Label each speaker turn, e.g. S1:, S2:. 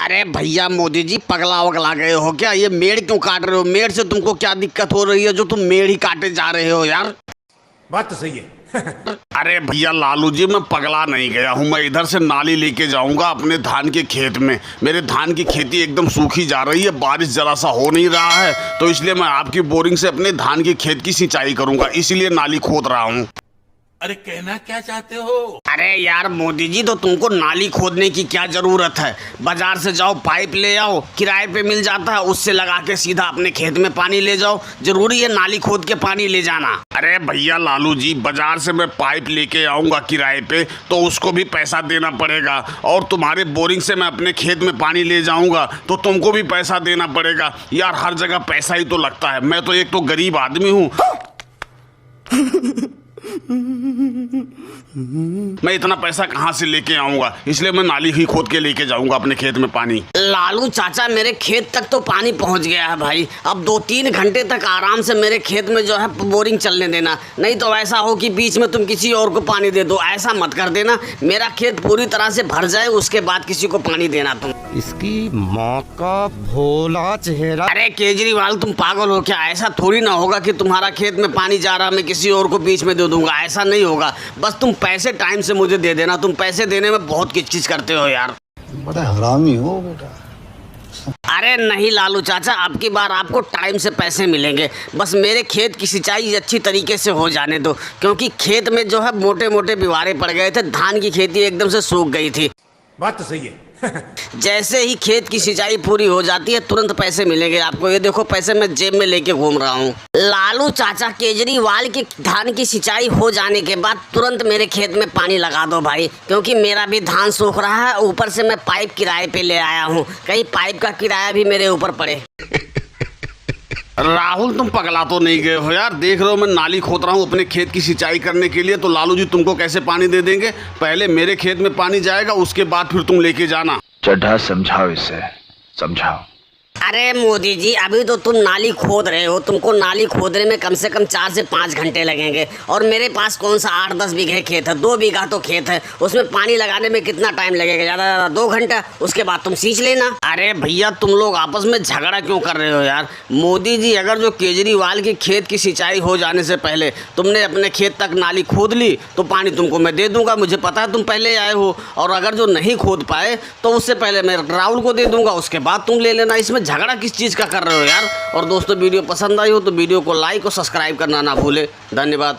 S1: अरे भैया मोदी जी पगला वगला गए हो क्या? ये मेड़ क्यों काट रहे हो? मेड़ से तुमको क्या दिक्कत हो रही है जो तुम मेड़ ही काटे जा रहे हो यार?
S2: बात तो सही है।
S1: अरे भैया लालू जी, मैं पगला नहीं गया हूँ। मैं इधर से नाली लेके जाऊंगा अपने धान के खेत में। मेरे धान की खेती एकदम सूखी जा रही है, बारिश जरा सा हो नहीं रहा है, तो इसलिए मैं आपकी बोरिंग से अपने धान के खेत की सिंचाई करूंगा, इसीलिए नाली खोद रहा हूँ।
S2: अरे कहना क्या चाहते हो?
S1: अरे यार मोदी जी, तो तुमको नाली खोदने की क्या जरूरत है? बाजार से जाओ, पाइप ले आओ, किराए पे मिल जाता है, उससे लगा के सीधा अपने खेत में पानी ले जाओ। जरूरी है नाली खोद के पानी ले जाना? अरे भैया लालू जी, बाजार से मैं पाइप लेके आऊंगा किराए पे, तो उसको भी पैसा देना पड़ेगा, और तुम्हारे बोरिंग से मैं अपने खेत में पानी ले जाऊंगा तो तुमको भी पैसा देना पड़ेगा। यार हर जगह पैसा ही तो लगता है। मैं तो एक तो गरीब आदमी हूँ, मैं इतना पैसा कहाँ से लेके आऊंगा, इसलिए मैं नाली ही खोद के लेके जाऊंगा अपने खेत में पानी। लालू चाचा, मेरे खेत तक तो पानी पहुंच गया है भाई। अब 2-3 घंटे तक आराम से मेरे खेत में जो है बोरिंग चलने देना, नहीं तो ऐसा हो कि बीच में तुम किसी और को पानी दे दो। ऐसा मत कर देना, मेरा खेत पूरी तरह से भर जाए उसके बाद किसी को पानी देना तुम।
S3: इसकी माँ का भोला चेहरा।
S1: अरे केजरीवाल, तुम पागल हो क्या? ऐसा थोड़ी ना होगा कि तुम्हारा खेत में पानी जा रहा मैं किसी और को बीच में दे दूंगा, ऐसा नहीं होगा। बस तुम पैसे टाइम से मुझे दे देना। तुम पैसे देने में बहुत किचकिच करते हो यार।
S3: बड़ा हरामी हो बेटा।
S1: अरे नहीं लालू चाचा, अब की बार आपको टाइम से पैसे मिलेंगे। बस मेरे खेत की सिंचाई अच्छी तरीके से हो जाने दो, क्योंकि खेत में जो है मोटे मोटे बिवारे पड़ गए थे, धान की खेती एकदम से सूख गई थी।
S2: बात तो सही है।
S1: जैसे ही खेत की सिंचाई पूरी हो जाती है तुरंत पैसे मिलेंगे आपको। ये देखो पैसे मैं जेब में लेके घूम रहा हूँ। लालू चाचा, केजरीवाल की धान की सिंचाई हो जाने के बाद तुरंत मेरे खेत में पानी लगा दो भाई, क्योंकि मेरा भी धान सूख रहा है। ऊपर से मैं पाइप किराए पे ले आया हूँ, कहीं पाइप का किराया भी मेरे ऊपर पड़े। राहुल, तुम पगला तो नहीं गए हो यार? देख रहे हो मैं नाली खोद रहा हूँ अपने खेत की सिंचाई करने के लिए, तो लालू जी तुमको कैसे पानी दे देंगे? पहले मेरे खेत में पानी जाएगा, उसके बाद फिर तुम लेके जाना।
S4: चड्ढा समझाओ इसे, समझाओ।
S1: अरे मोदी जी, अभी तो तुम नाली खोद रहे हो, तुमको नाली खोदने में कम से कम 4 से 5 घंटे लगेंगे, और मेरे पास कौन सा 8-10 बीघे खेत है? 2 बीघा तो खेत है, उसमें पानी लगाने में कितना टाइम लगेगा? ज़्यादा 2 घंटा, उसके बाद तुम सींच लेना। अरे भैया, तुम लोग आपस में झगड़ा क्यों कर रहे हो यार? मोदी जी, अगर जो केजरीवाल की खेत की सिंचाई हो जाने से पहले तुमने अपने खेत तक नाली खोद ली तो पानी तुमको मैं दे दूंगा। मुझे पता है तुम पहले आए हो, और अगर जो नहीं खोद पाए तो उससे पहले मैं राहुल को दे दूंगा, उसके बाद तुम ले लेना। इसमें झगड़ा किस चीज़ का कर रहे हो यार? और दोस्तों, वीडियो पसंद आई हो तो वीडियो को लाइक और सब्सक्राइब करना ना भूले। धन्यवाद।